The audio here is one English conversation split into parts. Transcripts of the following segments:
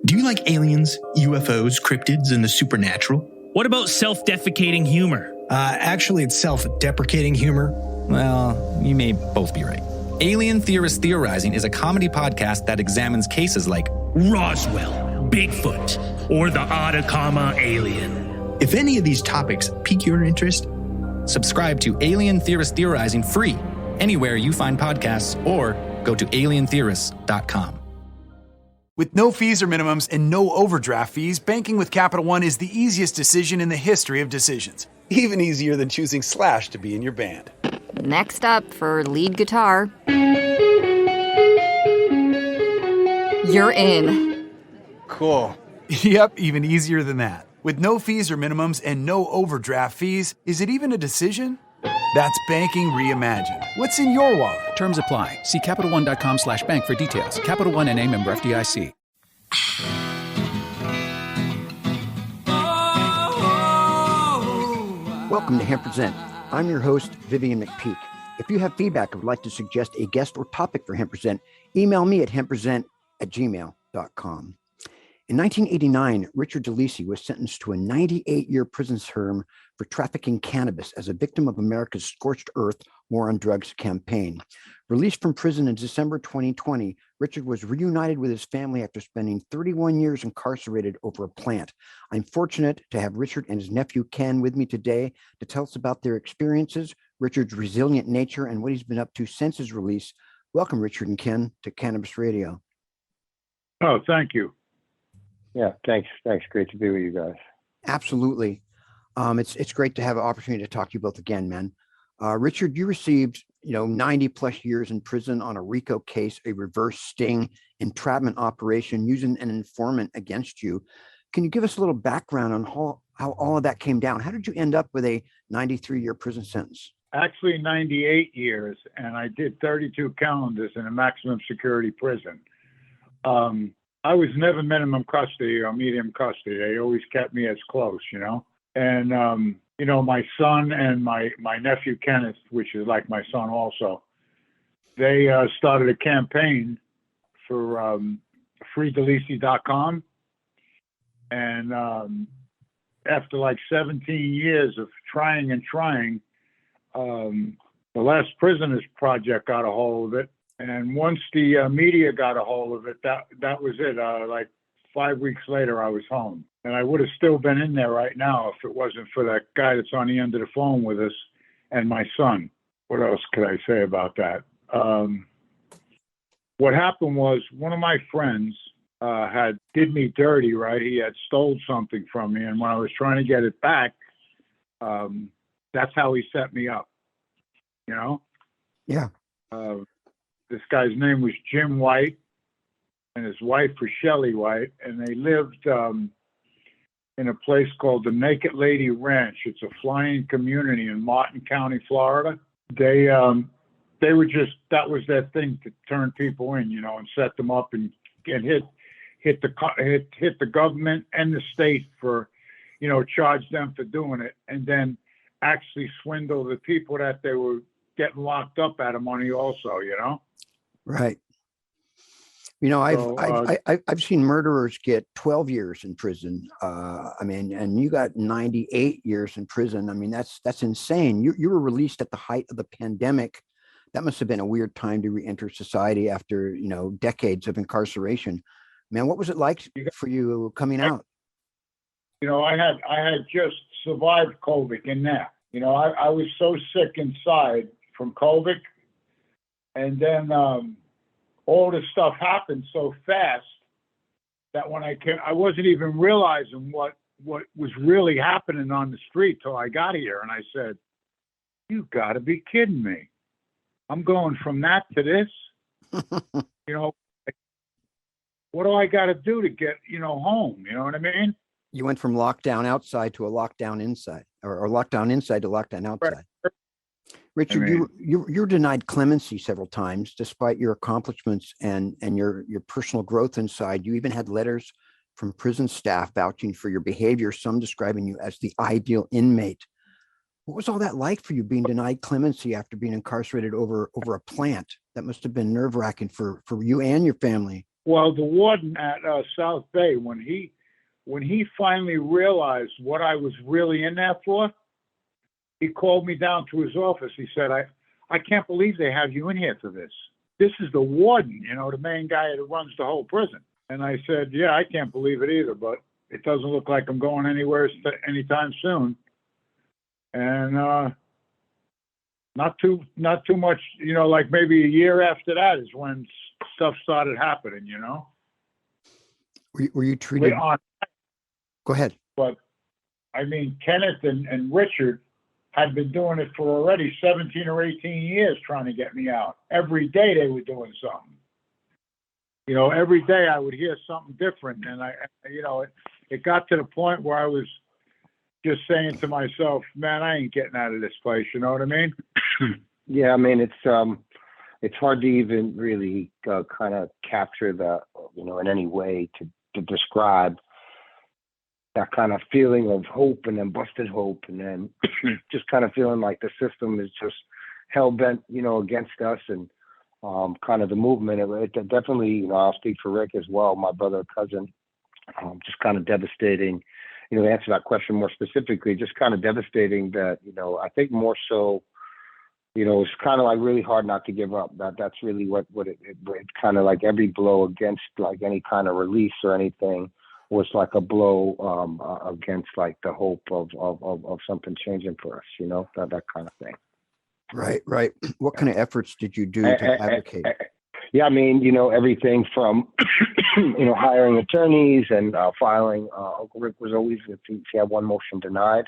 Do you like aliens, UFOs, cryptids, and the supernatural? What about self-defecating humor? Actually, it's self-deprecating humor. Well, you may both be right. Alien Theorist Theorizing is a comedy podcast that examines cases like Roswell, Bigfoot, or the Atacama alien. If any of these topics pique your interest, subscribe to Alien Theorist Theorizing free anywhere you find podcasts or go to alientheorists.com. With no fees or minimums and no overdraft fees, banking with Capital One is the easiest decision in the history of decisions. Even easier than choosing Slash to be in your band. Next up for lead guitar. You're in. Cool. Yep, even easier than that. With no fees or minimums and no overdraft fees, is it even a decision? That's banking reimagined. What's in your wallet? Terms apply. See CapitalOne.com/bank for details. Capital One N.A. member FDIC. Welcome to Hempresent. I'm your host, Vivian McPeak. If you have feedback or would like to suggest a guest or topic for Hempresent, email me at hempresent@gmail.com. In 1989, Richard DeLisi was sentenced to a 98-year prison term for trafficking cannabis as a victim of America's Scorched Earth War on Drugs campaign. Released from prison in December 2020, Richard was reunited with his family after spending 31 years incarcerated over a plant. I'm fortunate to have Richard and his nephew Ken with me today to tell us about their experiences, Richard's resilient nature, and what he's been up to since his release. Welcome, Richard and Ken, to Cannabis Radio. Oh, thank you. Yeah, thanks. Great to be with you guys. Absolutely. It's great to have an opportunity to talk to you both again, man. Richard, you received 90 plus years in prison on a RICO case, a reverse sting entrapment operation using an informant against you. Can you give us a little background on how all of that came down? How did you end up with a 93-year prison sentence? Actually, 98 years, and I did 32 calendars in a maximum security prison. I was never minimum custody or medium custody. They always kept me as close, And, my son and my nephew, Kenneth, which is like my son also, they started a campaign for freedelisi.com. And after like 17 years of trying, the Last Prisoners Project got a hold of it. And once the media got a hold of it, that was it. Like 5 weeks later, I was home. And I would have still been in there right now if it wasn't for that guy that's on the end of the phone with us and my son. What else could I say about that? What happened was one of my friends did me dirty, right? He had stole something from me. And when I was trying to get it back, that's how he set me up, Yeah. This guy's name was Jim White, and his wife was Shelley White, and they lived in a place called the Naked Lady Ranch. It's a flying community in Martin County, Florida. They were that was their thing, to turn people in, and set them up and hit the government and the state for, charge them for doing it, and then actually swindle the people that they were getting locked up out of money also, Right. I've seen murderers get 12 years in prison. And you got 98 years in prison. I mean, that's insane. You were released at the height of the pandemic. That must have been a weird time to re-enter society after, decades of incarceration. Man, what was it like for you coming out? I had just survived COVID in there. I was so sick inside from COVID, and then all this stuff happened so fast that when I wasn't even realizing what was really happening on the street till I got here. And I said, "You got to be kidding me! I'm going from that to this. What do I got to do to get home? You know what I mean?" You went from lockdown outside to a lockdown inside, or lockdown inside to lockdown outside. Right. Richard, you're denied clemency several times, despite your accomplishments and your personal growth inside. You even had letters from prison staff vouching for your behavior, some describing you as the ideal inmate. What was all that like for you, being denied clemency after being incarcerated over a plant? That must have been nerve-wracking for you and your family. Well, the warden at South Bay, when he finally realized what I was really in there for, he called me down to his office. He said, I can't believe they have you in here for this. This is the warden, the main guy that runs the whole prison. And I said, yeah, I can't believe it either, but it doesn't look like I'm going anywhere anytime soon. And not too much, like maybe a year after that is when stuff started happening, Were you treated? Go ahead. But I mean, Kenneth and Richard had been doing it for already 17 or 18 years, trying to get me out. Every day they were doing something. Every day I would hear something different, and it got to the point where I was just saying to myself, "Man, I ain't getting out of this place." You know what I mean? Yeah, I mean it's hard to even really kind of capture that, in any way to describe that kind of feeling of hope and then busted hope, and then just kind of feeling like the system is just hell bent, against us, and kind of the movement. It definitely, I'll speak for Rick as well, my brother, cousin, just kind of devastating. To answer that question more specifically, just kind of devastating that, I think more so, it's kind of like really hard not to give up. That's really what it kind of like every blow against like any kind of release or anything was like a blow against like the hope of something changing for us, that kind of thing. Right. What kind of efforts did you do to advocate? Yeah, I mean, everything from, hiring attorneys and filing. Uncle Rick was always, if he had one motion denied,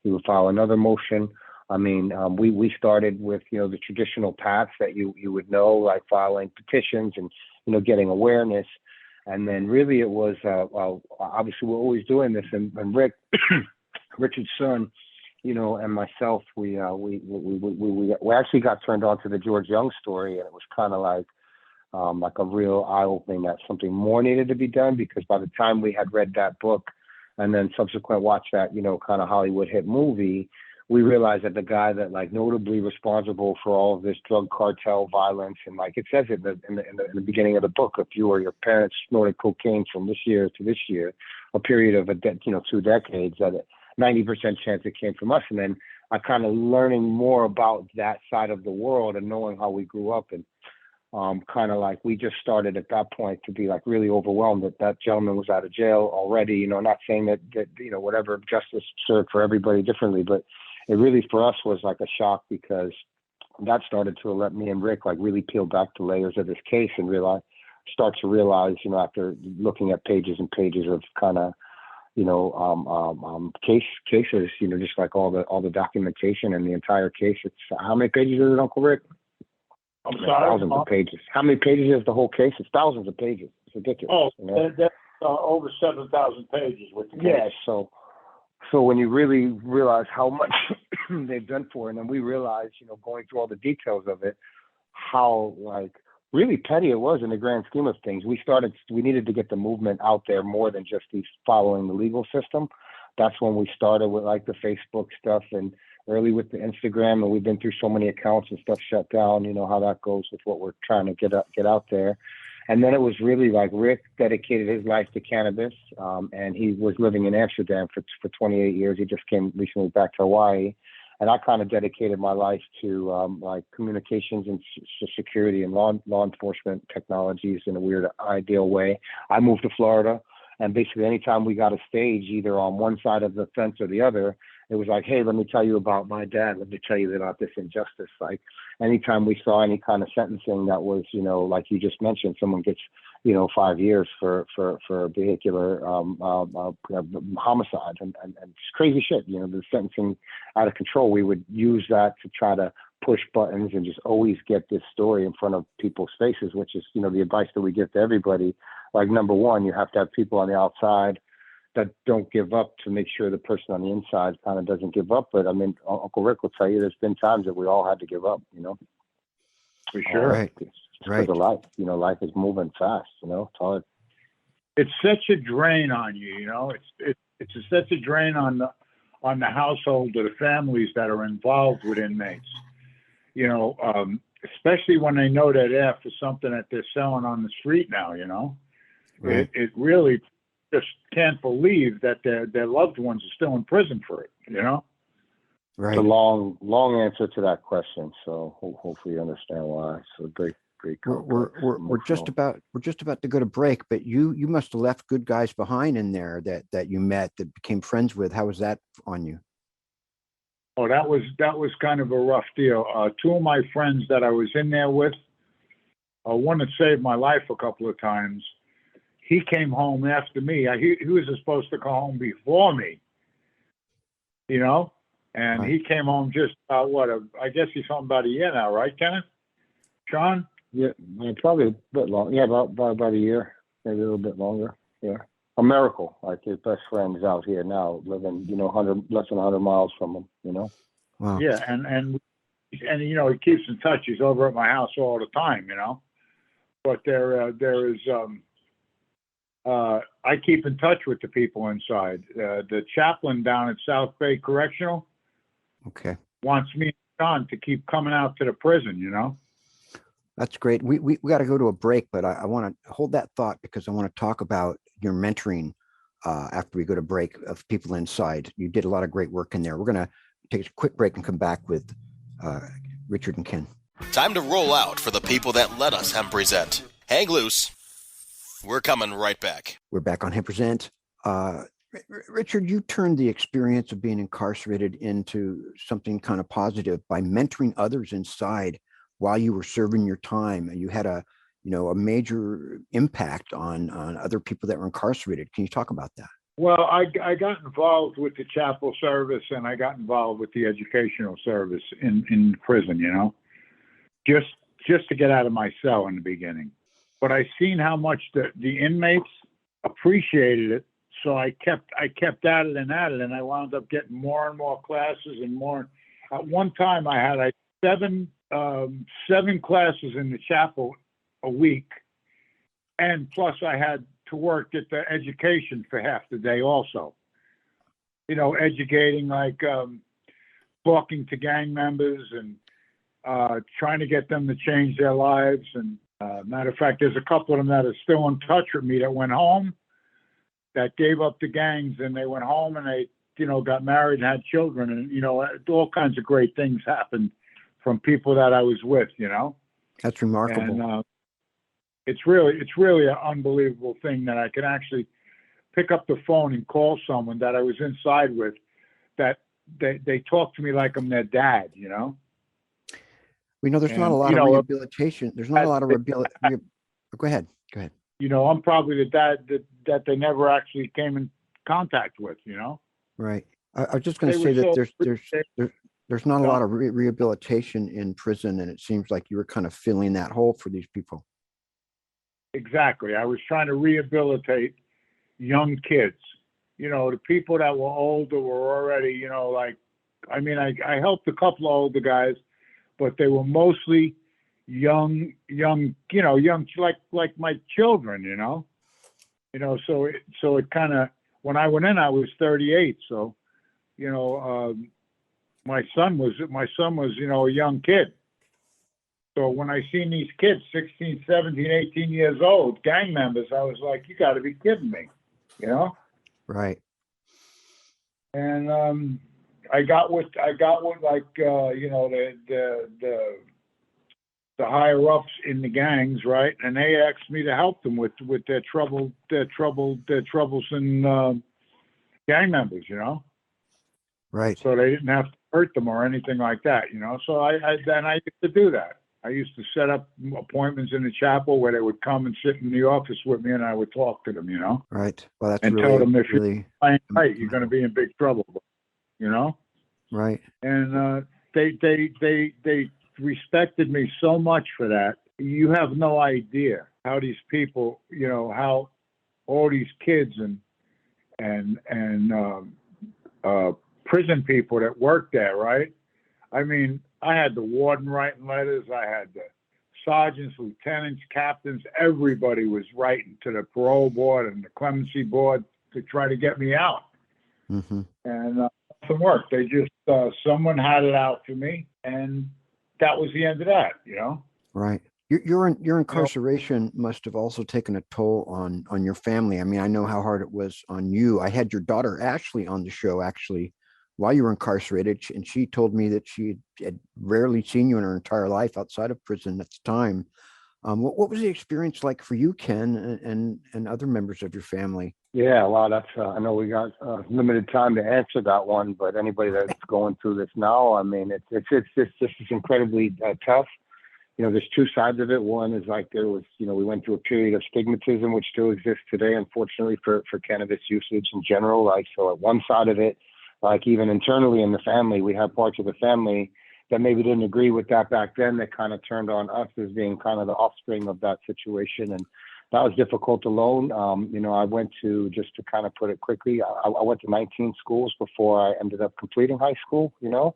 he would file another motion. I mean, we started with, the traditional paths that you would know, like filing petitions and, getting awareness. And then really it was, obviously we're always doing this. And Rick, Richard's son, and myself, we actually got turned on to the George Young story, and it was kind of like a real eye-opening that something more needed to be done, because by the time we had read that book and then subsequent watch that, kind of Hollywood hit movie, we realized that the guy that like notably responsible for all of this drug cartel violence, and like it says it in the beginning of the book, if you or your parents snorted cocaine from this year to this year, a period of 2 decades, that 90% chance it came from us. And then I kind of learning more about that side of the world and knowing how we grew up, and kind of like we just started at that point to be like really overwhelmed that gentleman was out of jail already. Not saying that whatever justice served for everybody differently, but it really for us was like a shock, because that started to let me and Rick like really peel back the layers of this case and start to realize, after looking at pages and pages of kind of, cases, just like all the documentation and the entire case. It's how many pages is it, Uncle Rick? I'm sorry. Thousands of pages. How many pages is the whole case? It's thousands of pages. It's ridiculous. That's over 7,000 pages with the case. Yeah. So when you really realize how much they've done for it, and then we realized, going through all the details of it, how like really petty it was in the grand scheme of things. We needed to get the movement out there more than just these following the legal system. That's when we started with like the Facebook stuff and early with the Instagram, and we've been through so many accounts and stuff shut down, how that goes with what we're trying to get out there. And then it was really like Rick dedicated his life to cannabis, and he was living in Amsterdam for 28 years. He just came recently back to Hawaii. And I kind of dedicated my life to like communications and security and law enforcement technologies in a weird, ideal way. I moved to Florida, and basically anytime we got a stage, either on one side of the fence or the other, it was like, hey, let me tell you about my dad. Let me tell you about this injustice. Like anytime we saw any kind of sentencing that was, like you just mentioned, someone gets, 5 years for vehicular homicide and just crazy shit, the sentencing out of control. We would use that to try to push buttons and just always get this story in front of people's faces, which is, the advice that we give to everybody. Like, number one, you have to have people on the outside that don't give up to make sure the person on the inside kind of doesn't give up. But I mean, Uncle Rick will tell you there's been times that we all had to give up, For sure. Right. Because of life, life is moving fast, it's hard. It's such a drain on you, it's such a drain on the household or the families that are involved with inmates. especially when they know that they're after something that they're selling on the street now, you know. Right. It really just can't believe that their loved ones are still in prison for it, you know. Right. It's a long answer to that question, so hopefully you understand why. So great. We're just about to go to break, but you must have left good guys behind in there that you met, that became friends with. How was that on you? Oh, that was kind of a rough deal. Two of my friends that I was in there with, one that saved my life a couple of times, he came home after me. He was supposed to come home before me, you know, and Right. he came home just about I guess he's home about a year now, right, Kenneth? Sean? Yeah, probably a bit long. Yeah, about a year, maybe a little bit longer. Yeah, a miracle. Like his best friend is out here now, living less than 100 miles from him. You know. Wow. Yeah, and you know, he keeps in touch. He's over at my house all the time, you know. But there is I keep in touch with the people inside. The chaplain down at South Bay Correctional Okay. wants me and Sean to keep coming out to the prison, you know. That's great. We got to go to a break, but I want to hold that thought because I want to talk about your mentoring after we go to break of people inside. You did a lot of great work in there. We're going to take a quick break and come back with Richard and Ken. Time to roll out for the people that let us Hempresent. Hang loose. We're coming right back. We're back on Hempresent. Richard, you turned the experience of being incarcerated into something kind of positive by mentoring others inside while you were serving your time. You had a major impact on other people that were incarcerated. Can you talk about that? Well, I got involved with the chapel service and I got involved with the educational service in prison, you know, just to get out of my cell in the beginning. But I seen how much the inmates appreciated it. So I kept at it, and I wound up getting more and more classes and more. At one time I had seven classes in the chapel a week, and plus I had to work at the education for half the day also. You know, educating, like talking to gang members and trying to get them to change their lives. And matter of fact, there's a couple of them that are still in touch with me that went home, that gave up the gangs, and they went home and they, got married and had children, and all kinds of great things happened from people that I was with, you know. That's remarkable. And it's really an unbelievable thing that I can actually pick up the phone and call someone that I was inside with, that they talk to me like I'm their dad, you know. We know there's not a lot of rehabilitation. There's not a lot of rehabilitation. Go ahead. I'm probably the dad that they never actually came in contact with, you know. Right. I was just going to say that there's not a lot of rehabilitation in prison, and it seems like you were kind of filling that hole for these people. Exactly. I was trying to rehabilitate young kids. The people that were older were already, I helped a couple of older guys, but they were mostly young, like my children, so it kind of, when I went in, I was 38. So, my son was, a young kid. So when I seen these kids, 16, 17, 18 years old, gang members, I was like, you got to be kidding me, Right. And I got with like, the higher ups in the gangs, right? And they asked me to help them with their troublesome gang members, Right. So they didn't have to hurt them or anything like that, So I used to do that. I used to set up appointments in the chapel where they would come and sit in the office with me, and I would talk to them, Right. Well, that's and really, tell them if really you're playing right, you're going to be in big trouble, Right. And they respected me so much for that. You have no idea how these people, how all these kids and prison people that work there, right? I mean, I had the warden writing letters. I had the sergeants, lieutenants, captains. Everybody was writing to the parole board and the clemency board to try to get me out. Mm-hmm. And nothing worked. They just, someone had it out for me, and that was the end of that, you know? Right. Your incarceration must have also taken a toll on your family. I mean, I know how hard it was on you. I had your daughter Ashley on the show actually while you were incarcerated, and she told me that she had rarely seen you in her entire life outside of prison at the time. What was the experience like for you, Ken, and other members of your family? Yeah, well, that's, I know we got limited time to answer that one, but anybody that's going through this now, I mean, it's just incredibly tough. You know, there's two sides of it. One is like there was, you know, we went through a period of stigmatism, which still exists today, unfortunately, for cannabis usage in general. Like, so at one side of it, like even internally in the family, we had parts of the family that maybe didn't agree with that back then, that kind of turned on us as being kind of the offspring of that situation. And that was difficult alone. You know, I went to, just to kind of put it quickly, I went to 19 schools before I ended up completing high school, you know.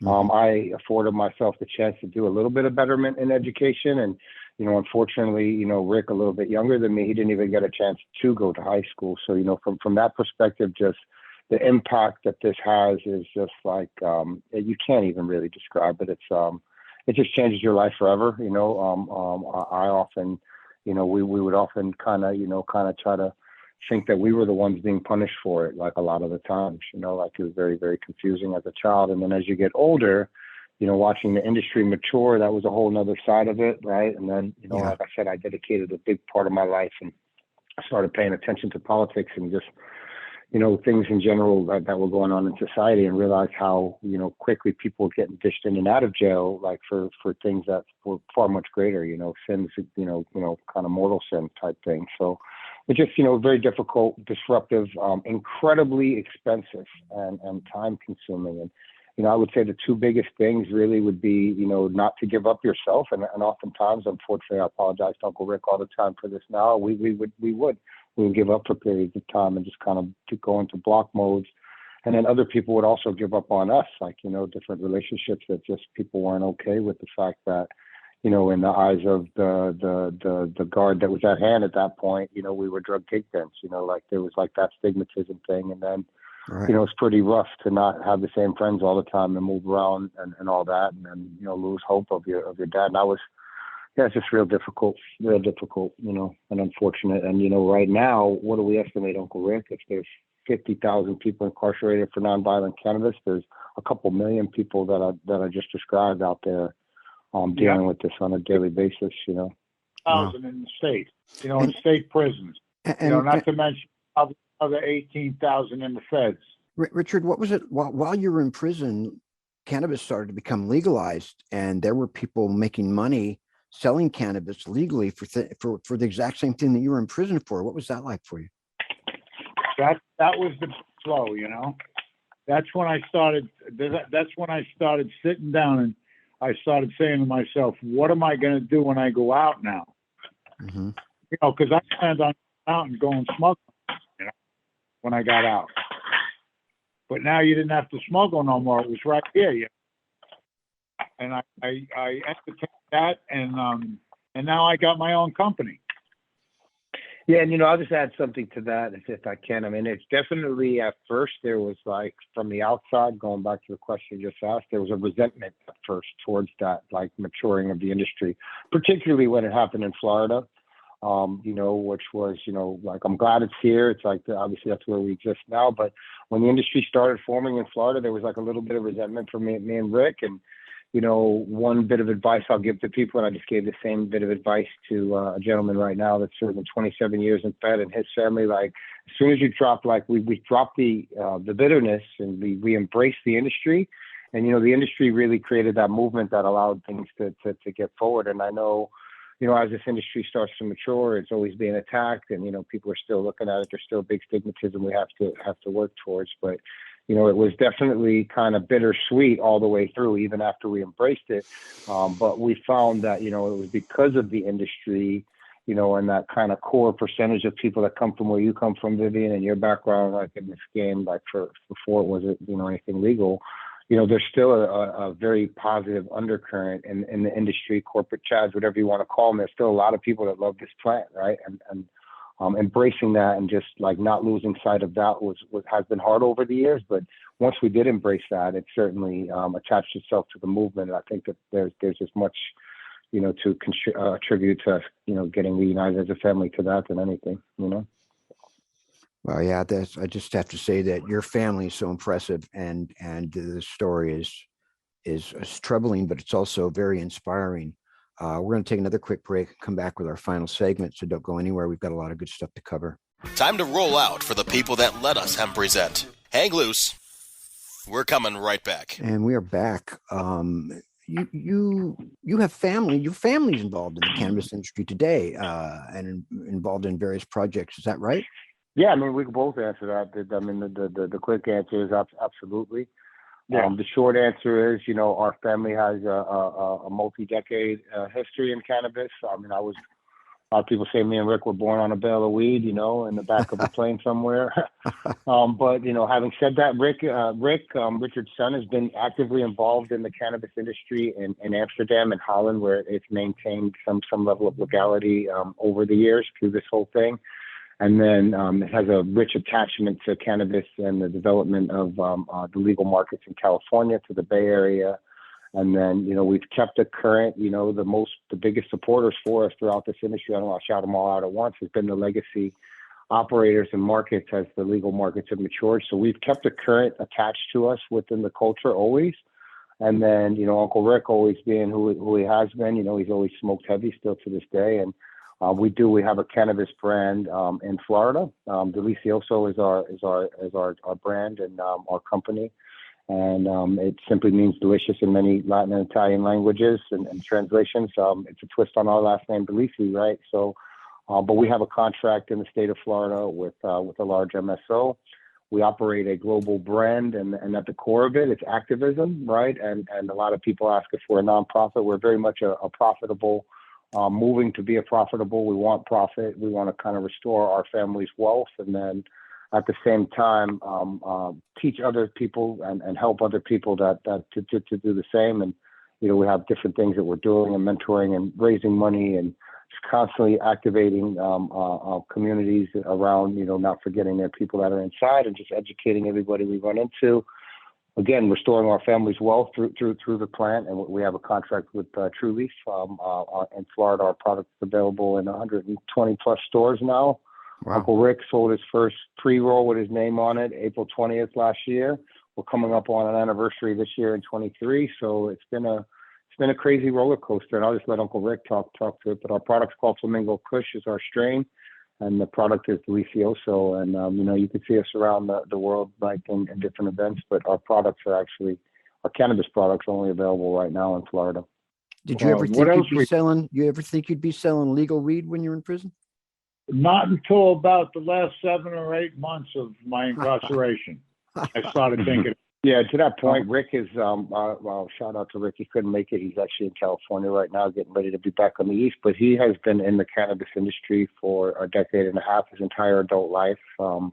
I afforded myself the chance to do a little bit of betterment in education. And, you know, unfortunately, you know, Rick, a little bit younger than me, he didn't even get a chance to go to high school. So, you know, from that perspective, just the impact that this has is just like, you can't even really describe it. It just changes your life forever. You know, I often, you know, we would often kind of try to think that we were the ones being punished for it, like a lot of the times, you know, like it was very, very confusing as a child. And then as you get older, you know, watching the industry mature, that was a whole nother side of it, right? And then, you know, like I said, I dedicated a big part of my life and I started paying attention to politics and just, you know, things in general that were going on in society, and realized how, you know, quickly people were getting dished in and out of jail, like for things that were far much greater, you know, sins, you know, kind of mortal sin type thing. So it's just, you know, very difficult, disruptive, incredibly expensive and time consuming. And, you know, I would say the two biggest things really would be, you know, not to give up yourself. And oftentimes, unfortunately, I apologize to Uncle Rick all the time for this now. We would give up for periods of time and just kind of go into block modes. And then other people would also give up on us, like, you know, different relationships that just people weren't okay with the fact that, you know, in the eyes of the guard that was at hand at that point, you know, we were drug kingpins, you know, like there was like that stigmatism thing. And then, you know, it's pretty rough to not have the same friends all the time and move around and all that. And then, you know, lose hope of your dad. And it's just real difficult, you know, and unfortunate. And, you know, right now, what do we estimate, Uncle Rick? If there's 50,000 people incarcerated for nonviolent cannabis, there's a couple million people that I just described out there dealing with this on a daily basis, you know. 1,000 in the state, you know, in state prisons, you know, not to mention other 18,000 in the feds. Richard, what was it while you were in prison? Cannabis started to become legalized, and there were people making money selling cannabis legally for the exact same thing that you were in prison for. What was that like for you? That was the flow, you know. That's when I started. That's when I started sitting down and I started saying to myself, "What am I going to do when I go out now?" Mm-hmm. You know, because I planned on out and going smoking, you know, when I got out. But now you didn't have to smuggle no more. It was right here, you know? And I entertained that, and now I got my own company. Yeah, and you know, I'll just add something to that if I can. I mean, it's definitely at first there was like from the outside, going back to the question you just asked, there was a resentment at first towards that like maturing of the industry, particularly when it happened in Florida. You know, which was, you know, like I'm glad it's here. It's like obviously that's where we exist now. But when the industry started forming in Florida, there was like a little bit of resentment from me and Rick. And you know, one bit of advice I'll give to people, and I just gave the same bit of advice to a gentleman right now that's serving 27 years in Fed and his family. Like, as soon as you drop, like we dropped the bitterness and we embraced the industry, and you know, the industry really created that movement that allowed things to get forward. And I know, you know, as this industry starts to mature, it's always being attacked, and you know, people are still looking at it. There's still big stigmatism we have to work towards, but. You know, it was definitely kind of bittersweet all the way through, even after we embraced it. But we found that, you know, it was because of the industry, you know, and that kind of core percentage of people that come from where you come from, Vivian, and your background, like in this game, like before it wasn't, you know, anything legal, you know, there's still a very positive undercurrent in the industry, corporate chads, whatever you want to call them. There's still a lot of people that love this plant, right? And embracing that and just like not losing sight of that has been hard over the years. But once we did embrace that, it certainly attached itself to the movement. And I think that there's as much, to attribute to, getting reunited as a family to that than anything, Well, yeah, I just have to say that your family is so impressive, and the story is troubling, but it's also very inspiring. We're going to take another quick break and come back with our final segment, so don't go anywhere. We've got a lot of good stuff to cover. Time to roll out for the people that let us Hempresent. Hang loose. We're coming right back. And we are back. You have family. Your family's involved in the cannabis industry today, and involved in various projects. Is that right? Yeah, I mean, we can both answer that. I mean, the quick answer is absolutely. Yeah. The short answer is, our family has a multi-decade history in cannabis. I mean, a lot of people say me and Rick were born on a bale of weed, in the back of a plane somewhere. But, having said that, Richard's son, has been actively involved in the cannabis industry in Amsterdam and Holland, where it's maintained some level of legality over the years through this whole thing. And then it has a rich attachment to cannabis and the development of the legal markets in California, to the Bay Area. And then, we've kept it current. The biggest supporters for us throughout this industry, I don't want to shout them all out at once, has been the legacy operators and markets as the legal markets have matured. So we've kept it current, attached to us within the culture always. And then, Uncle Rick always being who he has been, he's always smoked heavy still to this day. And we have a cannabis brand in Florida. Delicioso is our brand and our company, and it simply means delicious in many Latin and Italian languages and translations. It's a twist on our last name, DeLisi, right? So, but we have a contract in the state of Florida with a large MSO. We operate a global brand, and at the core of it, it's activism, right? And a lot of people ask if we're a nonprofit. We're very much a profitable. Moving to be a profitable, we want profit. We want to kind of restore our family's wealth, and then at the same time teach other people and help other people to do the same. And we have different things that we're doing and mentoring and raising money and just constantly activating communities around. Not forgetting their people that are inside and just educating everybody we run into. Again, restoring our family's wealth through the plant, and we have a contract with Trulieve in Florida. Our product is available in 120 plus stores now. Wow. Uncle Rick sold his first pre-roll with his name on it April 20th last year. We're coming up on an anniversary this year in 23, so it's been a crazy roller coaster. And I'll just let Uncle Rick talk to it. But our product's called Flamingo Kush, is our strain. And the product is Delicioso. And, you can see us around the world, like in different events, but our cannabis products are only available right now in Florida. Did you ever think you'd be selling legal weed when you were in prison? Not until about the last 7 or 8 months of my incarceration. I started thinking. Yeah, to that point, Rick is, well, shout out to Rick. He couldn't make it. He's actually in California right now, getting ready to be back on the East. But he has been in the cannabis industry for a decade and a half, his entire adult life.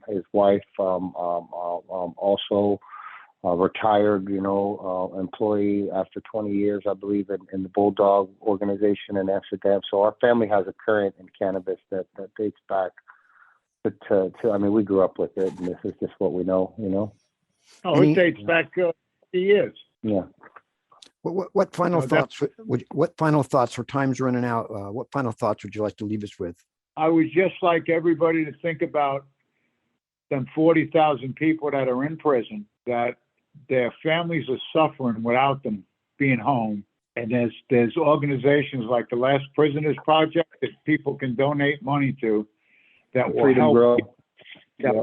His wife also retired, employee after 20 years, I believe, in the Bulldog organization in Amsterdam. So our family has a current in cannabis that dates back to we grew up with it, and this is just what we know. Oh, it dates back 50 years. Yeah. What final thoughts? What final thoughts? For time's running out. What final thoughts would you like to leave us with? I would just like everybody to think about them 40,000 people that are in prison, that their families are suffering without them being home. And there's organizations like the Last Prisoners Project that people can donate money to that will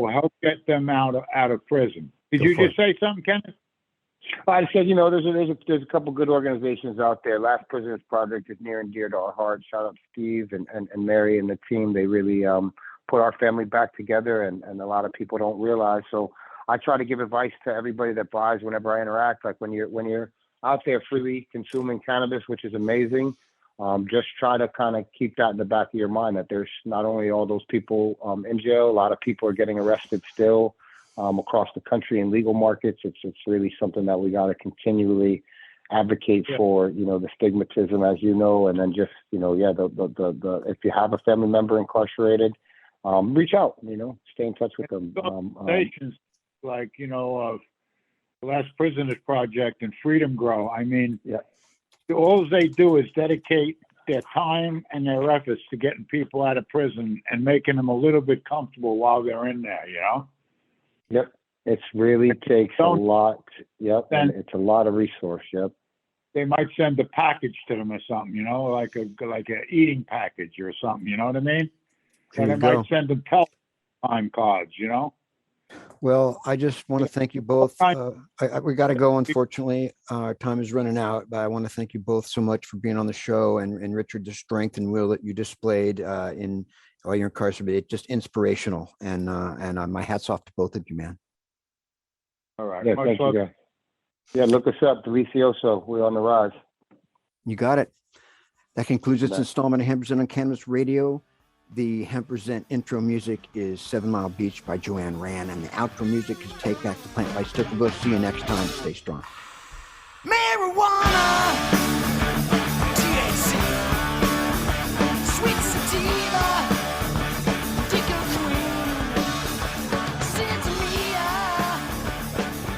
help get them out of prison. Did you just say something, Kenneth? I said, there's a couple good organizations out there. Last Prisoners Project is near and dear to our hearts. Shout out to Steve and Mary and the team. They really put our family back together, and a lot of people don't realize. So I try to give advice to everybody that buys whenever I interact. Like when you're out there freely consuming cannabis, which is amazing, just try to kind of keep that in the back of your mind, that there's not only all those people in jail, a lot of people are getting arrested still. Across the country in legal markets. It's really something that we got to continually advocate for, the stigmatism, as and then just, if you have a family member incarcerated, reach out, stay in touch with them. Organizations like, the Last Prisoners Project and Freedom Grow. I mean, all they do is dedicate their time and their efforts to getting people out of prison and making them a little bit comfortable while they're in there, Yep. It really takes a lot. Yep. And it's a lot of resource. Yep. They might send a package to them or something, like a eating package or something, you know what I mean? And they might send them time cards, Well, I just want to thank you both. We got to go, unfortunately. Our time is running out, but I want to thank you both so much for being on the show, and Richard, the strength and will that you displayed in while you're incarcerated, just inspirational. And my hat's off to both of you, man. All right. Yeah, thank you, guys. Yeah, look us up, Delicioso. We're on the rise. You got it. That concludes this installment of Hempresent on Cannabis Radio. The Hempresent intro music is 7 Mile Beach by Joanne Rand, and the outro music is Take Back the Plant by Stickerbush. See you next time. Stay strong. Marijuana, THC, sweet sativa, Dico Queen, Santeria,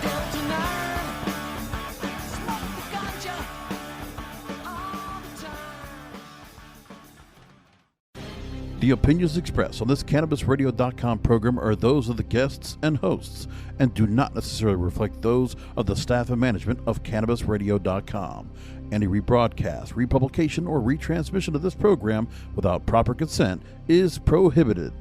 Delta 9, smoke the ganja all the time. The opinions expressed on this CannabisRadio.com program are those of the guests and hosts and do not necessarily reflect those of the staff and management of CannabisRadio.com. Any rebroadcast, republication, or retransmission of this program without proper consent is prohibited.